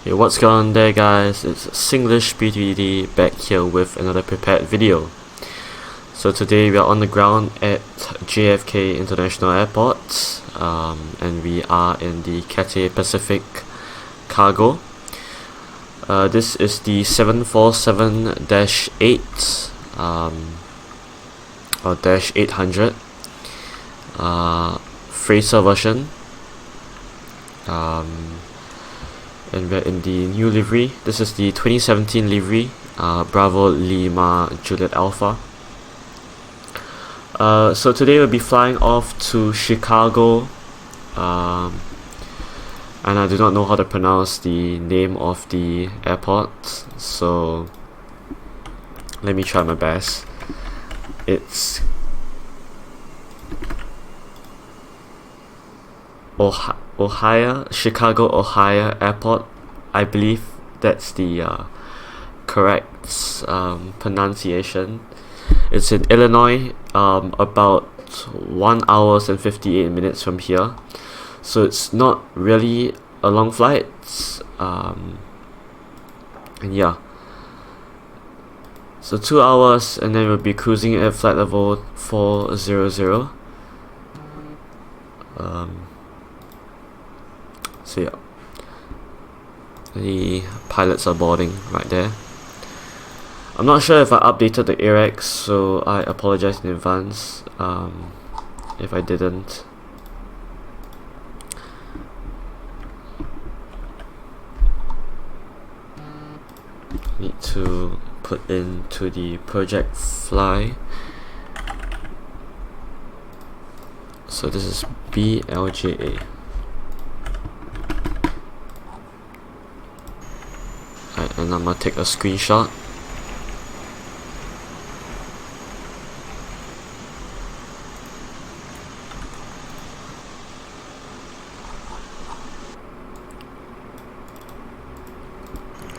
Hey, what's going on there, guys? It's Singlish P3D back here with another prepared video. So today we are on the ground at JFK International Airport, and we are in the Cathay Pacific cargo. This is the 747-8 or -800 freighter version. And we're in the new livery. This is the 2017 livery, Bravo Lima Juliet Alpha. So today we'll be flying off to Chicago, and I do not know how to pronounce the name of the airport, so let me try my best. It's Chicago, Ohio Airport. I believe that's the correct pronunciation. It's in Illinois, about 1 hour and 58 minutes from here. So it's not really a long flight. And yeah. So 2 hours, and then we'll be cruising at flight level 400. So yeah, the pilots are boarding right there. I'm not sure if I updated the AirX, so I apologize in advance if I didn't. Need to put into the project fly. So this is BLJA. And I'm gonna take a screenshot.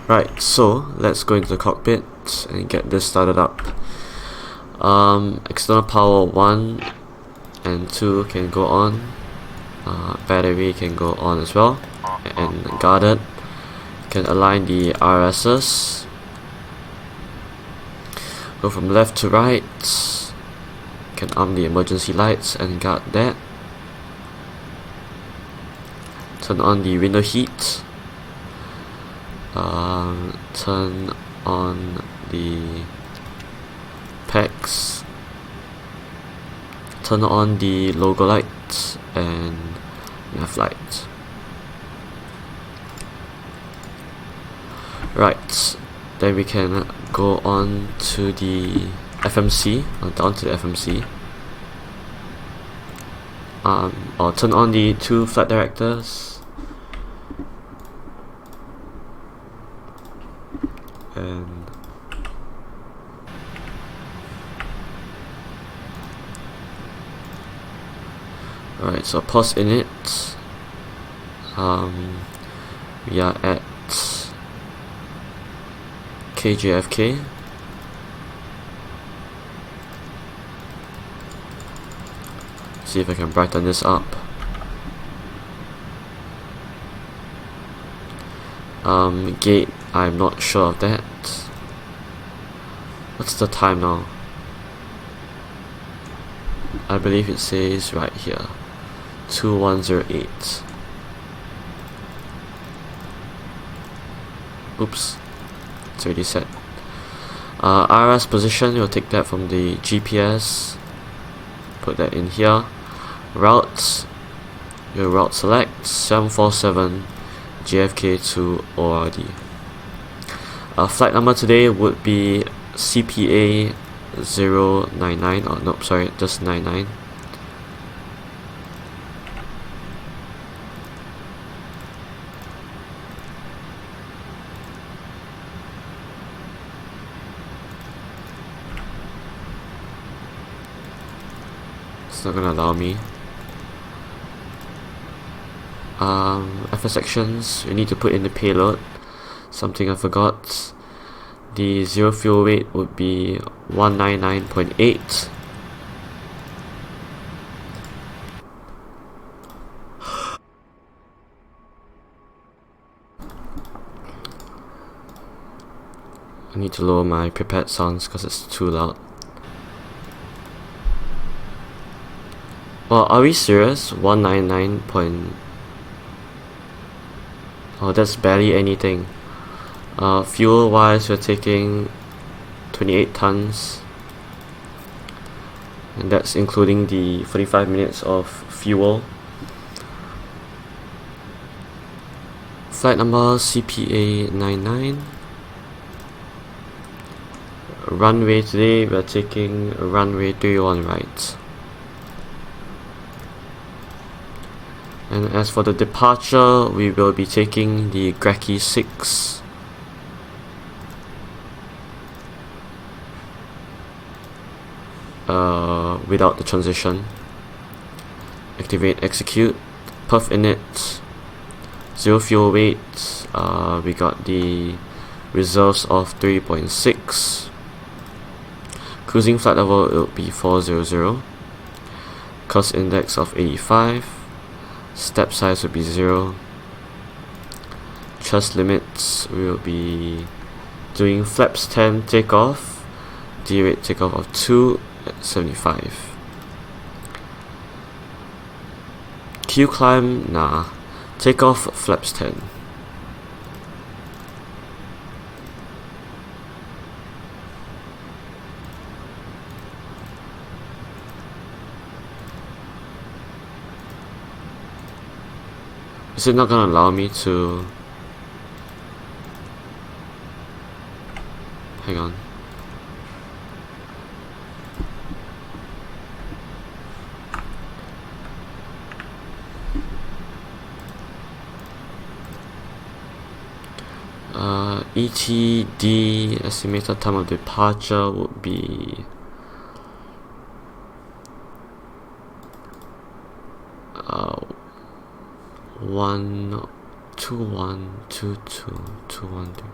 Right, so let's go into the cockpit and get this started up. External power 1 and 2 can go on. Battery can go on as well, and guarded. Can align the RSS, go from left to right, can arm the emergency lights and guard that, turn on the window heat, turn on the PEX, turn on the logo light and nav light. Right, then we can go on to the FMC, or down to the FMC, or turn on the 2 flight directors, and alright, so pause init. We are at KJFK. See if I can brighten this up. Gate, I'm not sure of that. What's the time now? I believe it says right here 2108. Oops, it's already set. RS position, you'll take that from the GPS, put that in here. Routes, your route select 747 JFK to ORD. Flight number today would be CPA99, oh nope, sorry, just 99. It's not gonna allow me. FS sections, we need to put in the payload. Something I forgot. The 0 fuel weight would be 199.8. I need to lower my prepared sounds because it's too loud. Well, are we serious? 199 point... Oh, that's barely anything. Fuel wise, we're taking 28 tons. And that's including the 45 minutes of fuel. Flight number CPA99. Runway today, we're taking runway 31 right. And as for the departure, we will be taking the Greki 6. Without the transition. Activate, execute. Puff init. 0 fuel weight. We got the reserves of 3.6. Cruising flight level will be 400. Cost index of 85. Step size will be 0. Thrust limits, we will be doing flaps 10 takeoff. D rate takeoff of 2 at 75. Q climb, nah. Takeoff flaps 10. Is it not gonna allow me to... Hang on. ETD estimated time of departure would be 1212221.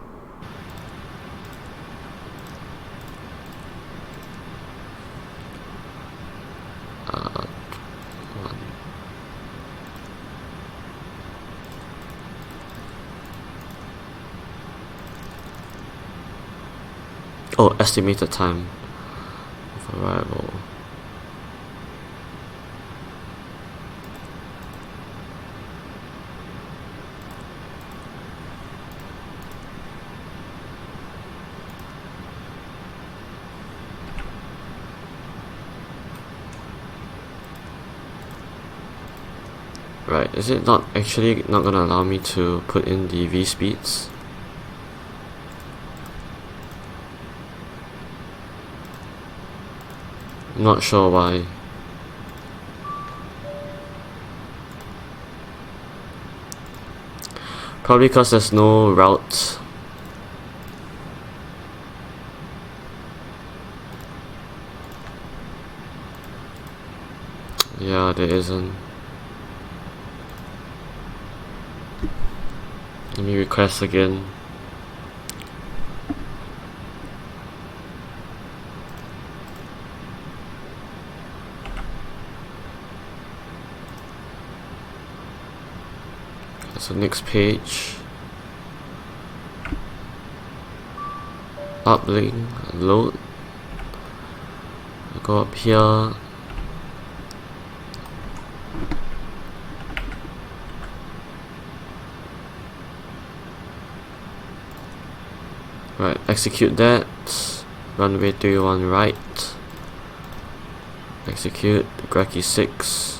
Oh, estimated time of arrival. Right, is it not actually not gonna allow me to put in the V speeds? Not sure why. Probably because there's no route. Yeah, there isn't. Let me request again. So next page. Uplink, load. I'll go up here. Right, execute that. Runway 31 right. Execute Greki 6.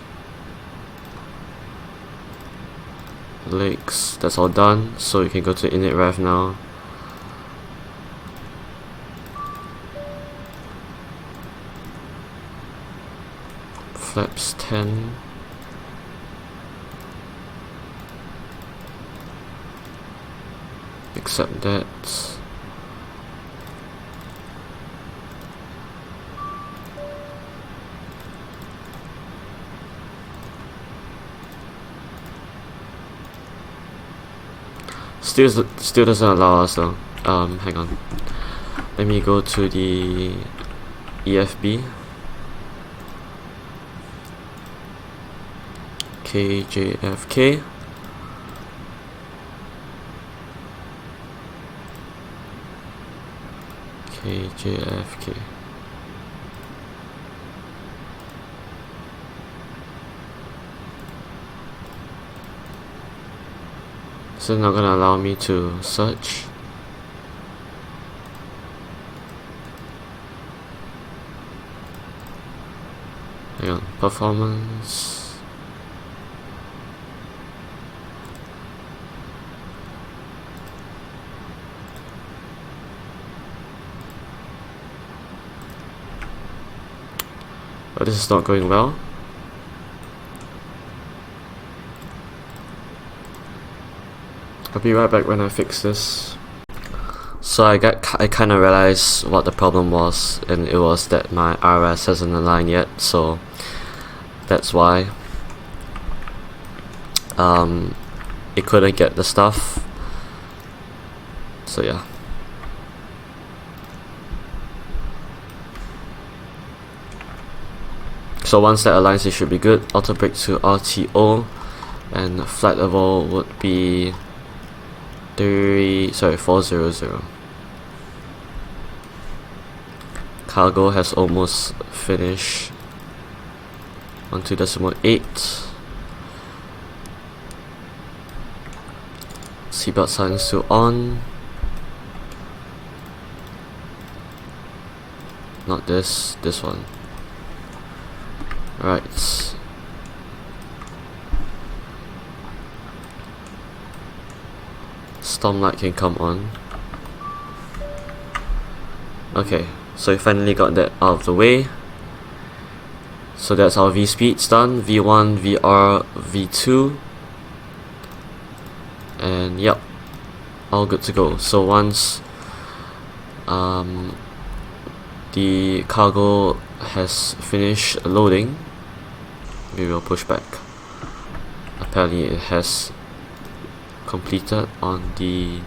Legs, that's all done. So you can go to init rev now. Flaps 10. Accept that. Still doesn't allow us though. Hang on. Let me go to the EFB. KJFK. KJFK. So it's not gonna allow me to search. Hang on, performance. But this is not going well. I'll be right back when I fix this. So I kind of realized what the problem was, and it was that my RS hasn't aligned yet, so that's why it couldn't get the stuff. So yeah. So once that aligns, it should be good. Auto brake to RTO, and flight level would be 400. Cargo has almost finished. 12.8. Seatbelt signs still on. Not this one. Right. Storm light can come on. Okay, so we finally got that out of the way. So that's our V speeds done, V1, VR, V2. And yep, all good to go. So once the cargo has finished loading, we will push back. Apparently it has completed on the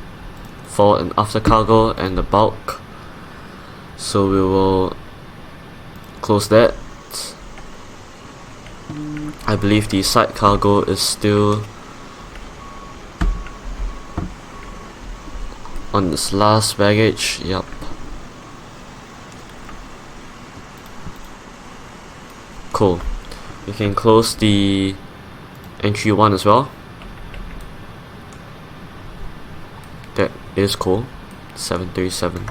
forward and after cargo and the bulk, so we will close that. I believe the side cargo is still on this last baggage. Yep. Cool. We can close the entry 1 as well. That is cool. 737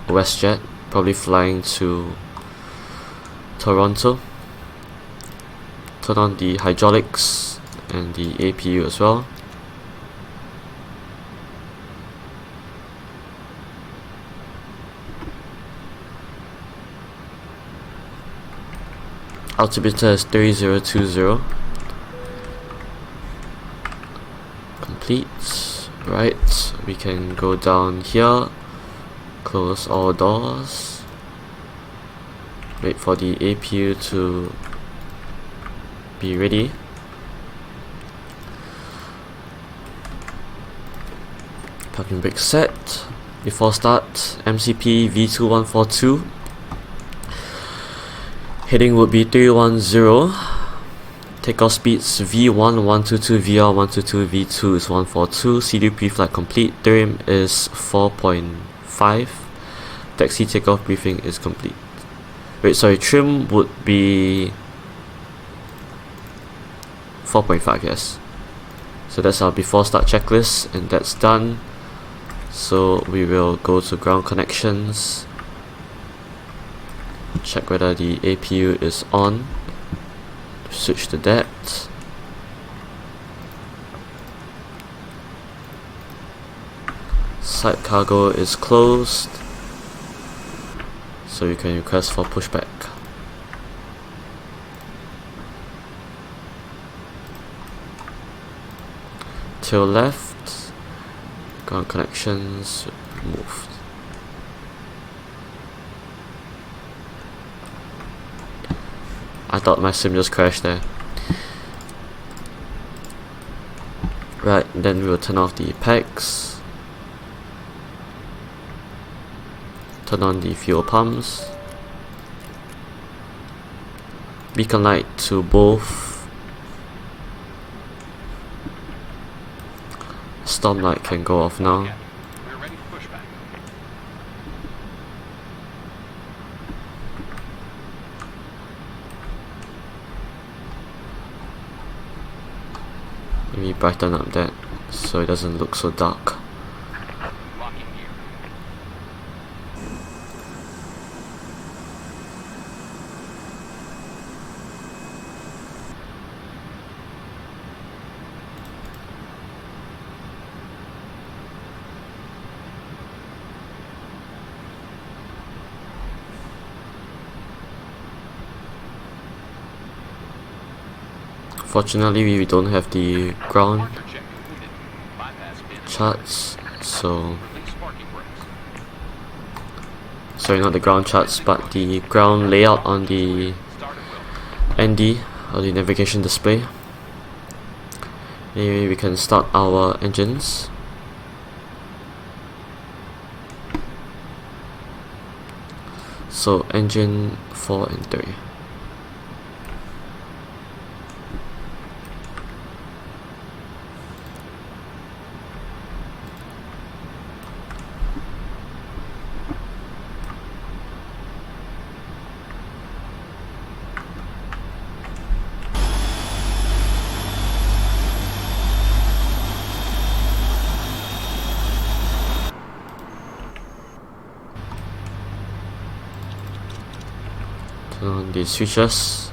WestJet, probably flying to Toronto. Turn on the hydraulics and the APU as well. Altimeter is 3020. Complete. Right, we can go down here, close all doors, wait for the APU to be ready. Parking brake set. Before start, MCP V2142. Heading would be 310. Takeoff speeds V1 122, VR 122, V2 is 142. CDP flight complete. Trim is 4.5. Taxi takeoff briefing is complete. Wait, sorry, trim would be 4.5, yes. So that's our before start checklist, and that's done. So we will go to ground connections. Check whether the APU is on. Switch to that. Side cargo is closed, so you can request for pushback. Tail left, ground connections moved. I thought my sim just crashed there. Right, then we will turn off the packs. Turn on the fuel pumps. Beacon light to both. Storm light can go off now. Let me brighten up that so it doesn't look so dark. Fortunately, we don't have the ground charts, so sorry, not the ground charts, but the ground layout on the ND, or the navigation display. Anyway, we can start our engines. So engine 4 and 3. Turn on the switches.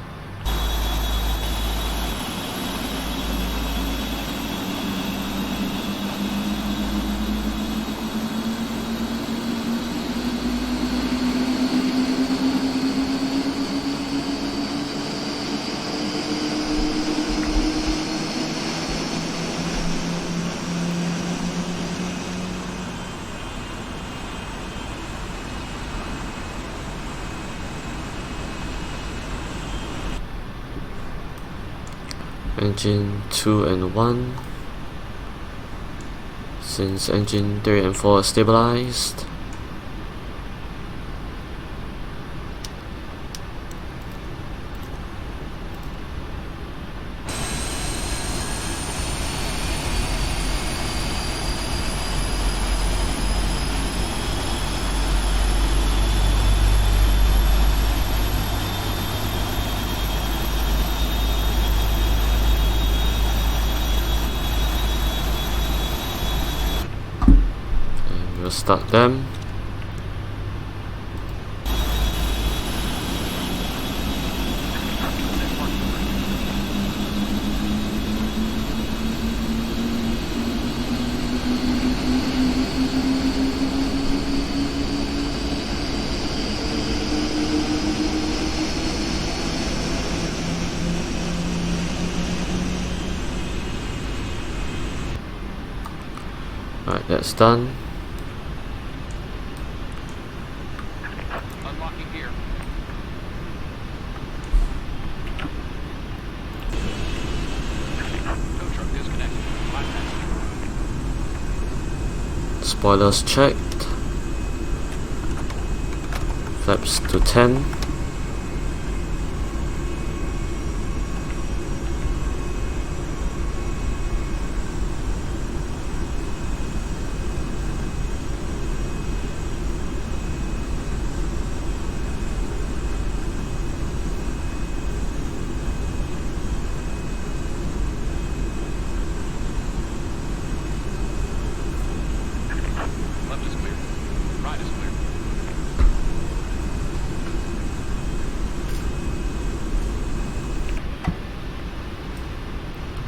Engine 2 and 1. Since engine 3 and 4 are stabilized, we'll start them. Alright, that's done. Spoilers checked. Flaps to 10.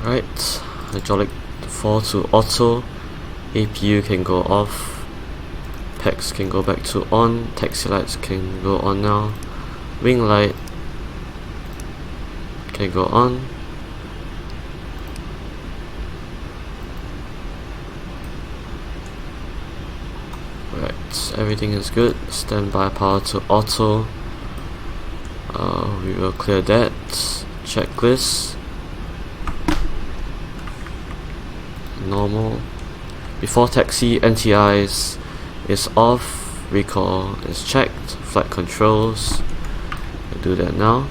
Right, hydraulic 4 to auto, APU can go off, PEX can go back to on, taxi lights can go on now, wing light can go on, right, everything is good. Standby power to auto, we will clear that. Checklist, normal. Before taxi, NTIs is off, recall is checked, flight controls, we'll do that now.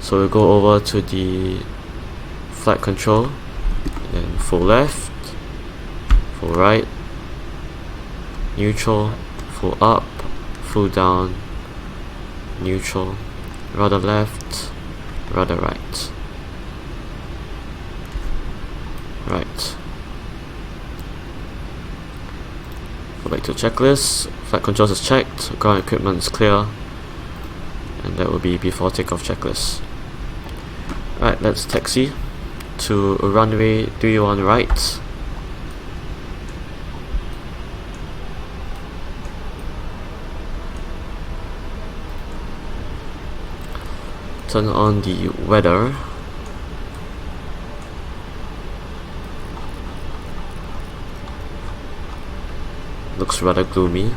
So we'll go over to the flight control, then full left, full right, neutral, full up, full down, neutral, rudder left, rudder right. Right. Go back to checklist. Flight controls is checked. Ground equipment is clear. And that will be before takeoff checklist. Right, let's taxi to runway 31 right. Turn on the weather. Looks rather gloomy.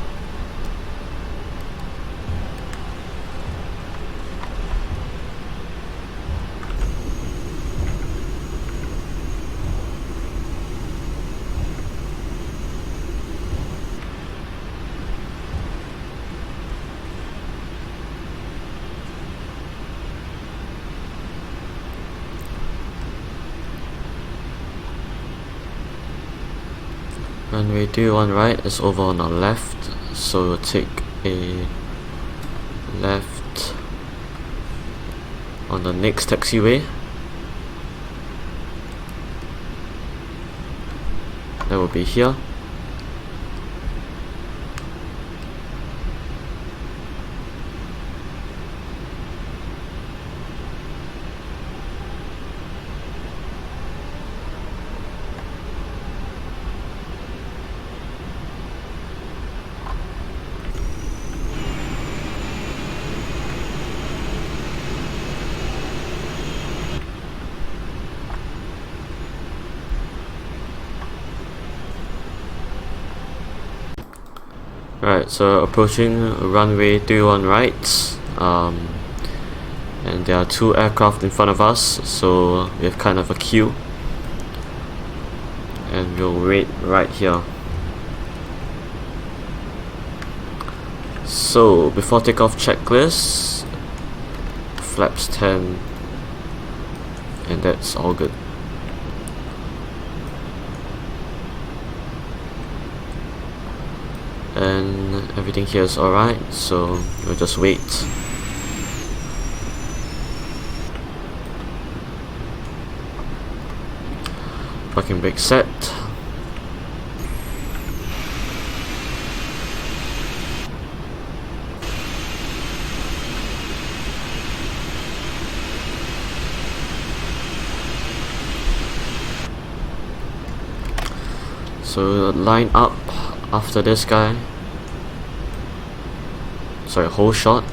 Runway 31 right is over on our left, so we'll take a left on the next taxiway. That will be here. Right, so approaching runway 31 right, and there are two aircraft in front of us, so we have kind of a queue, and we'll wait right here. So before takeoff checklist, flaps 10, and that's all good. And everything here is alright, so we'll just wait. Parking brake set. So line up after this guy. Sorry, whole shot.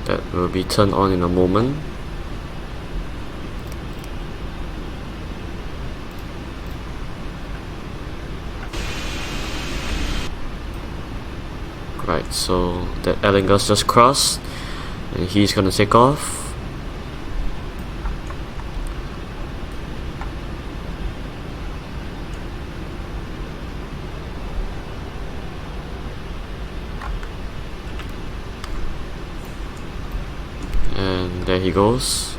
That will be turned on in a moment. Right, so that Addons just crossed, and he's gonna take off. And there he goes.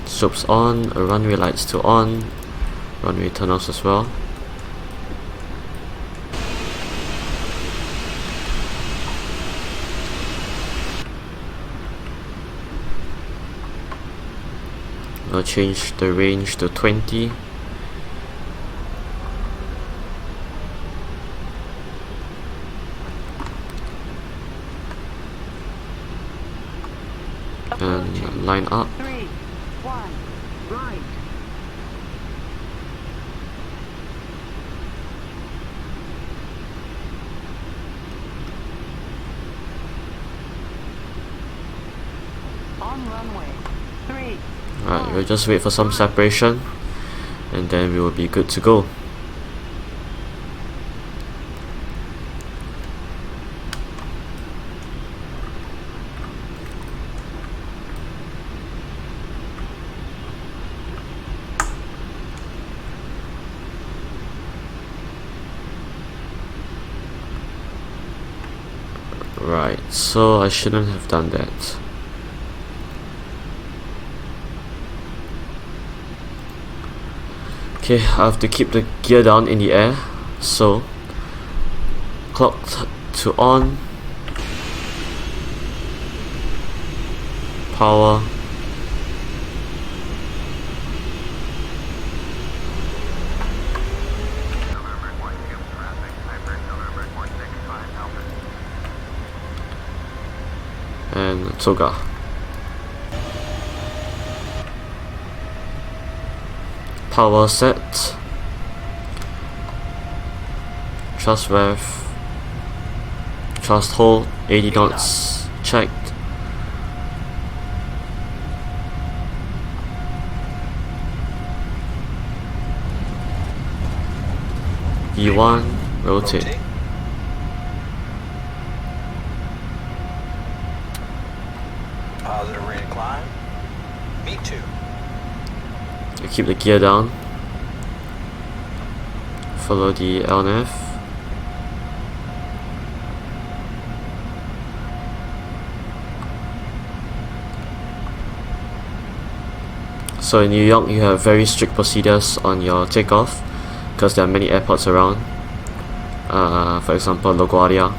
Strobes on, runway lights still on, runway turnoffs as well. I'll change the range to 20. And line up. 3, 1, right. On runway 3. Alright, we'll just wait for some separation, and then we will be good to go. Right, so I shouldn't have done that. Okay, I have to keep the gear down in the air, so clock to on, power, and toga. Power set, thrust rev, thrust hold, 80 knots checked. V1, rotate. Positive rate of climb. V2. I keep the gear down. Follow the LNF. So in New York, you have very strict procedures on your takeoff because there are many airports around. For example, LaGuardia.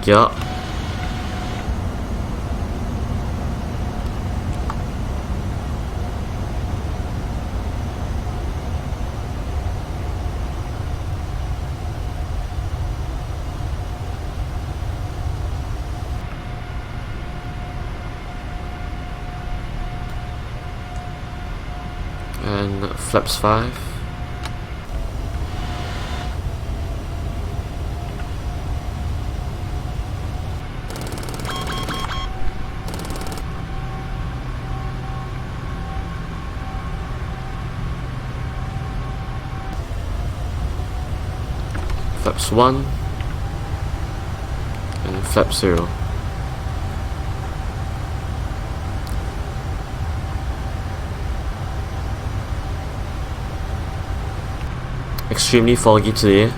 Gear up. And flaps 5. Flaps 1 and flap 0. Extremely foggy today.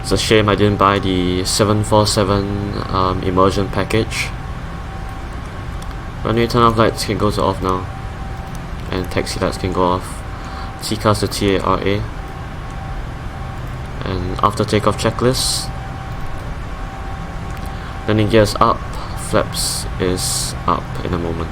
It's a shame I didn't buy the 747 immersion package. Runway turn off lights can go to off now, and taxi lights can go off. TCAS to TARA. And after takeoff checklist, landing gear is up, flaps is up in a moment.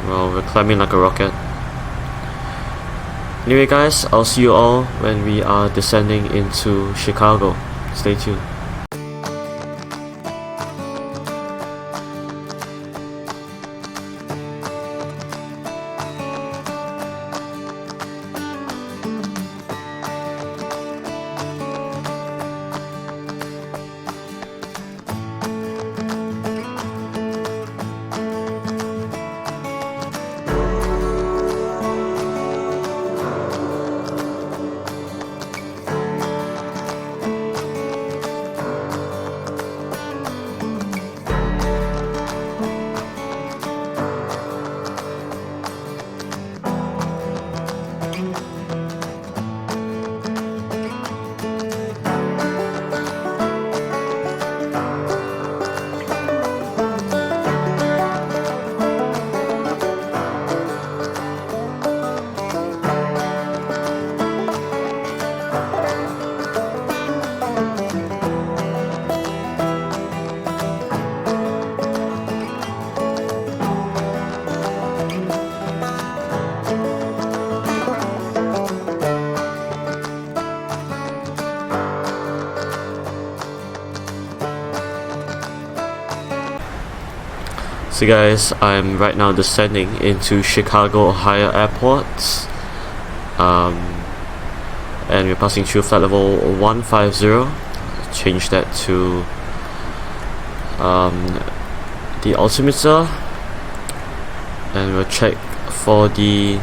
Well, we're climbing like a rocket. Anyway guys, I'll see you all when we are descending into Chicago. Stay tuned. So guys, I'm right now descending into Chicago O'Hare Airport, and we're passing through flight level 150 change that to the altimeter, and we'll check for the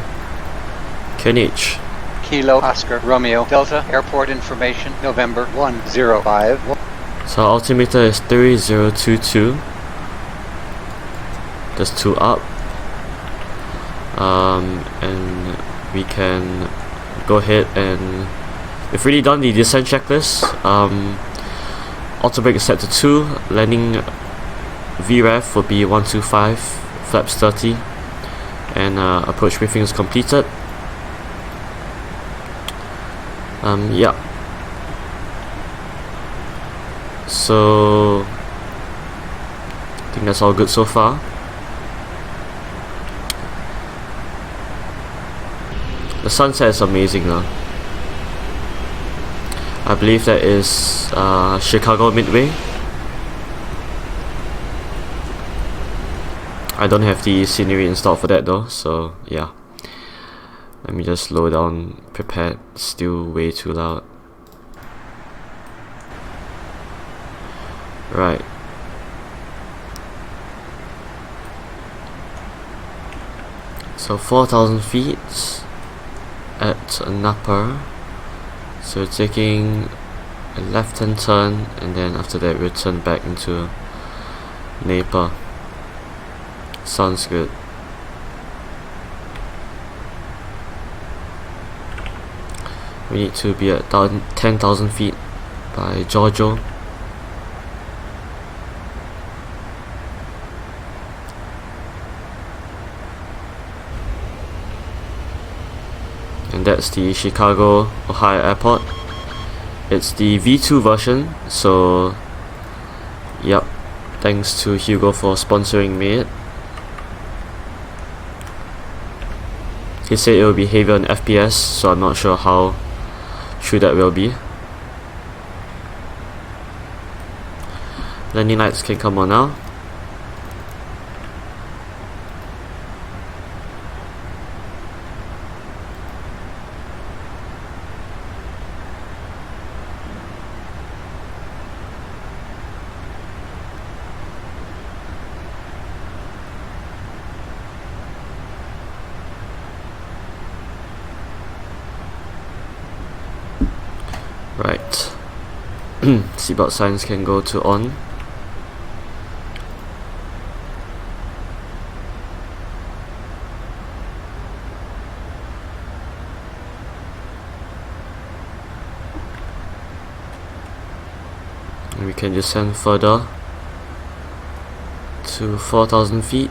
QNH. Kilo Oscar Romeo Delta Airport Information November 105. So our altimeter is 3022. That's 2 up. And we can go ahead and we've already done the descent checklist. Auto brake is set to 2. Landing VREF will be 125, flaps 30, and approach briefing is completed. Yeah. So I think that's all good so far. The sunset is amazing now. I believe that is Chicago Midway. I don't have the scenery installed for that though, so yeah. Let me just slow down. Prepared, still way too loud. Right. So 4,000 feet at Napa. So taking a left-hand turn, and then after that we'll turn back into Napa. Sounds good. We need to be at 10,000 feet by Giorgio. And that's the Chicago, Ohio Airport. It's the V2 version, so yep, thanks to Hugo for sponsoring me. He said it will be heavier on FPS, so I'm not sure how true that will be. Landing lights can come on now. Right. Seatbelt signs can go to on. And we can descend further to 4,000 feet.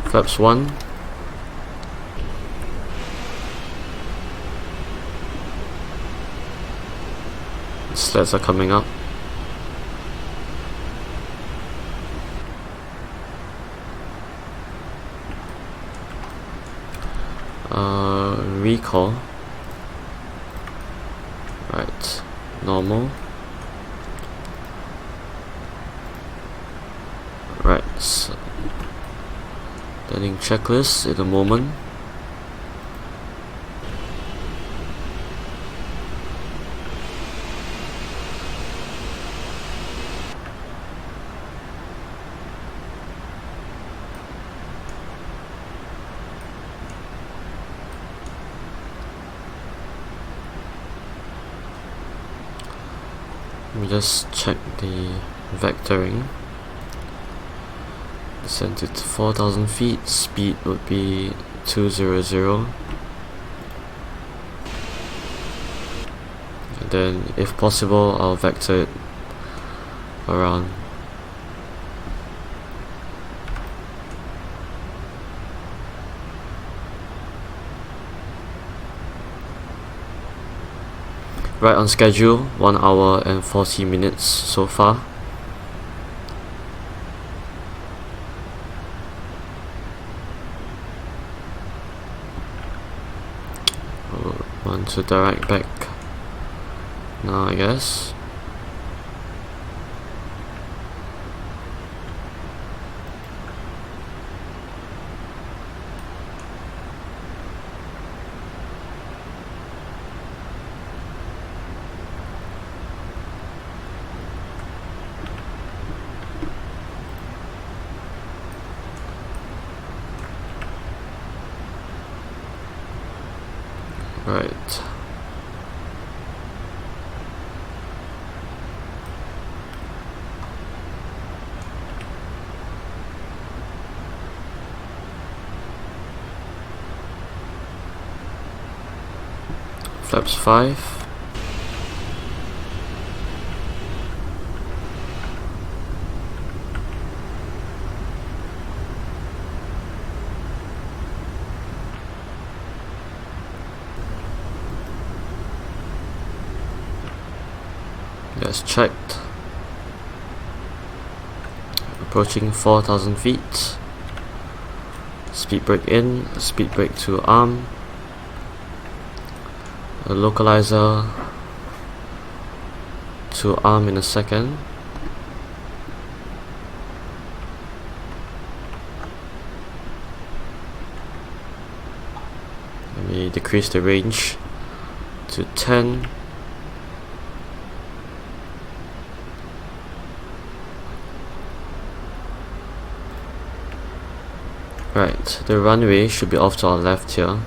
Flaps 1. Sleds are coming up. Recall. Right. Normal. Right. So landing checklist in a moment. Let me just check the vectoring. Descend to 4,000 feet, speed would be 200. And then, if possible, I'll vector it around. Right on schedule, 1 hour and 40 minutes so far. Want to direct back now, I guess. Right. Flaps 5. That's checked. Approaching 4,000 feet. Speed brake in, speed brake to arm. A localizer to arm in a second. Let me decrease the range to 10. Right, the runway should be off to our left here.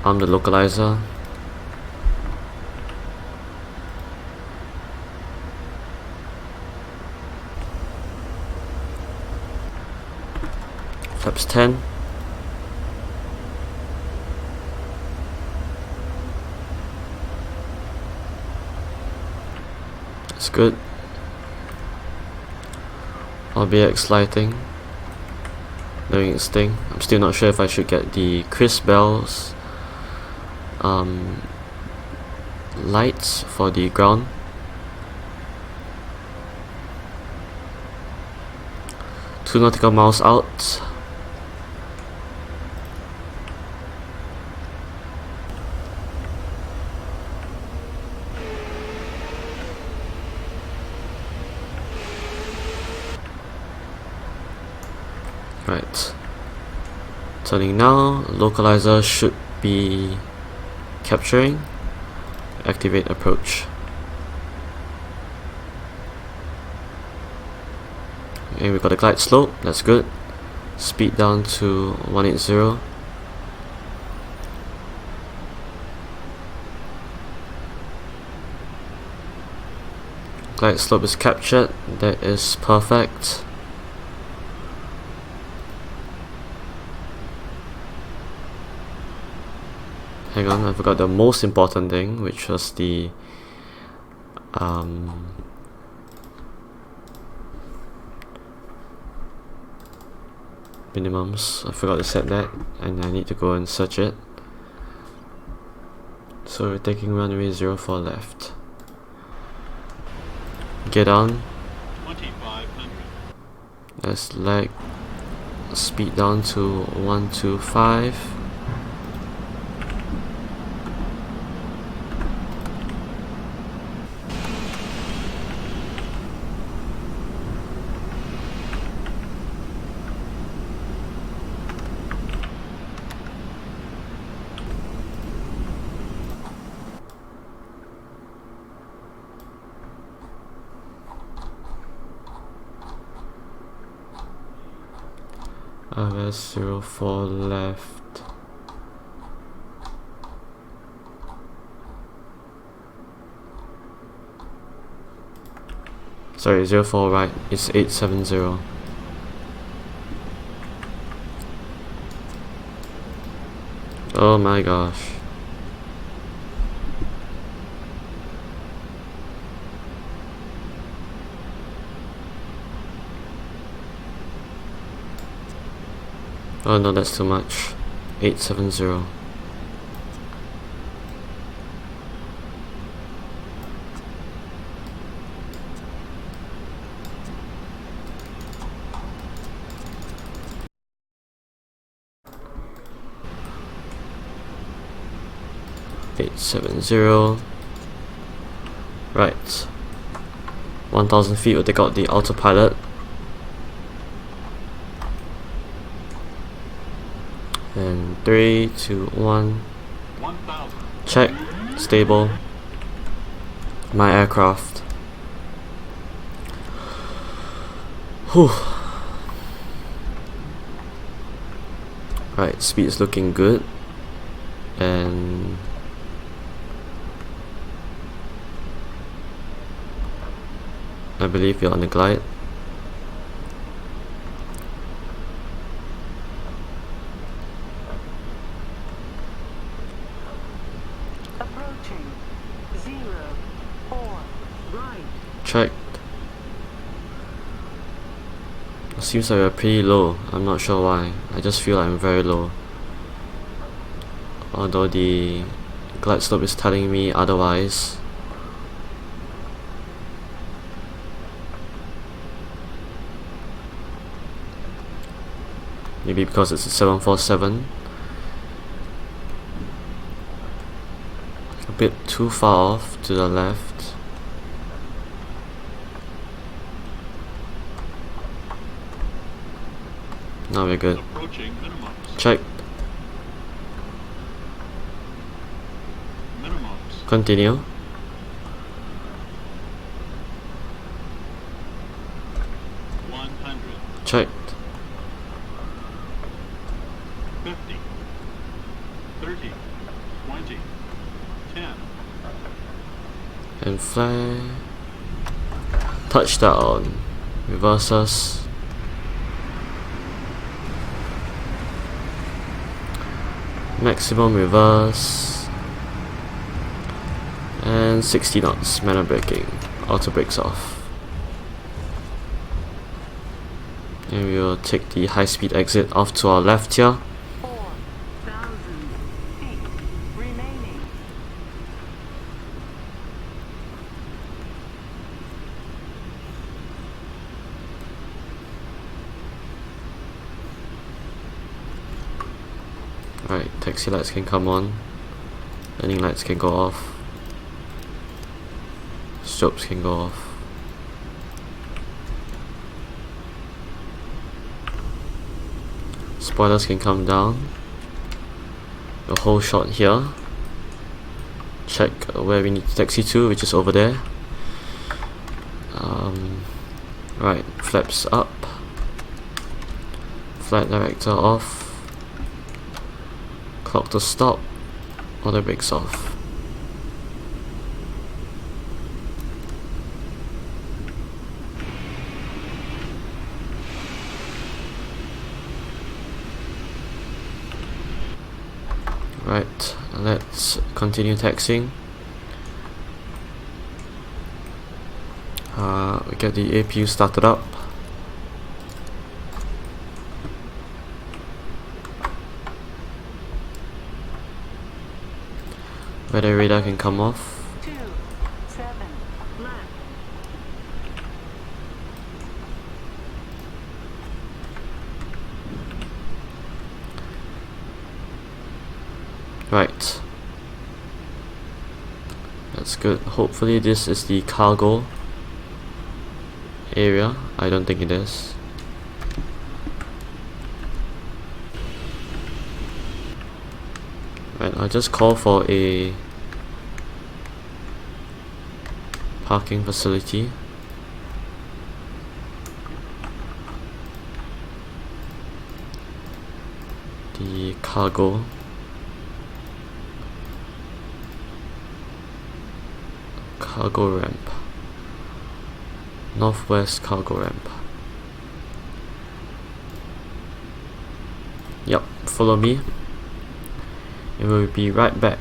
Arm the localizer. Flaps 10. That's good. ORBX lighting doing its thing. I'm still not sure if I should get the crisp bells lights for the ground. Two nautical miles out. Right, turning now. Localizer should be capturing. Activate approach. And we got a glide slope, that's good. Speed down to 180. Glide slope is captured, that is perfect. Hang on, I forgot the most important thing, which was the minimums. I forgot to set that, and I need to go and search it. So we're taking runway 04 left. Get on. 2500. Let's lag. Speed down to 125. RS 04 left. Sorry, 04 right, it's 870. Oh my gosh. Oh no, that's too much. 870. 870. Right. 1000 feet will take out the autopilot. And 3, 2, 1. Check. Stable. My aircraft. Whew. Right, speed is looking good. And I believe you're on the glide. Approaching. 04. Right. Checked. It seems like we're pretty low. I'm not sure why. I just feel like I'm very low. Although the glide slope is telling me otherwise. Maybe because it's a 747. A bit too far off to the left. Now we're good. Check. Continue. Checked. 50, 30, 20, 10. And fly. Touchdown. Reverses. Maximum reverse. And 60 knots. Manual braking. Auto brakes off. And we will take the high speed exit off to our left here. 4,000 feet remaining. Right, taxi lights can come on. Landing lights can go off. Strobes can go off. Spoilers can come down. The whole shot here. Check where we need to taxi to, which is over there. Right, flaps up. Flight director off. Clock to stop. Auto brakes off. Right, let's continue taxiing. We get the APU started up. Weather radar can come off. 27 left. Right. That's good. Hopefully this is the cargo area. I don't think it is. Right, I'll just call for a parking facility. The cargo. Cargo ramp. Northwest cargo ramp. Yep, follow me. And we'll be right back.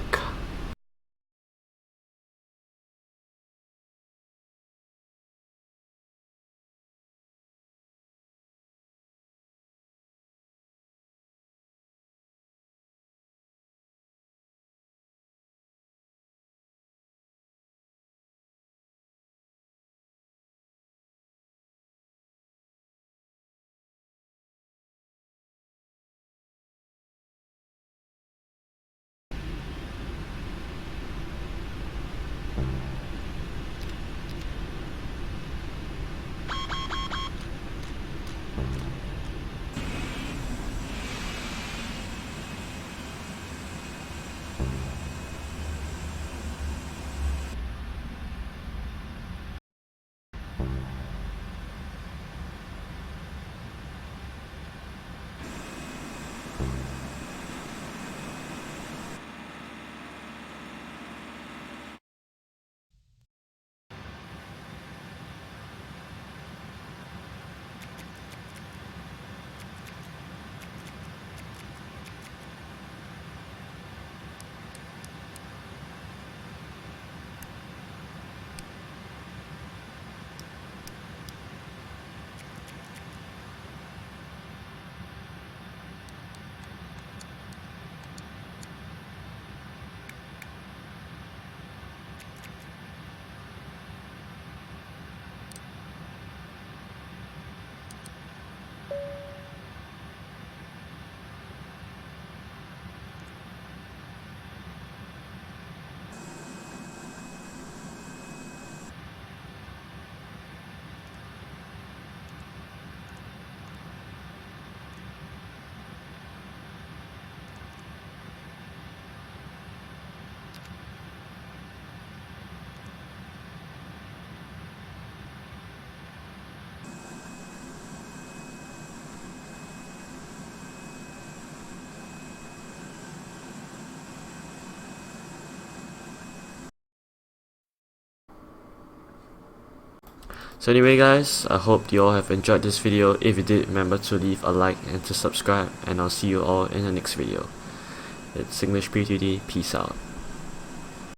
So anyway guys, I hope you all have enjoyed this video. If you did, remember to leave a like and to subscribe, and I'll see you all in the next video. It's English P3D, peace out.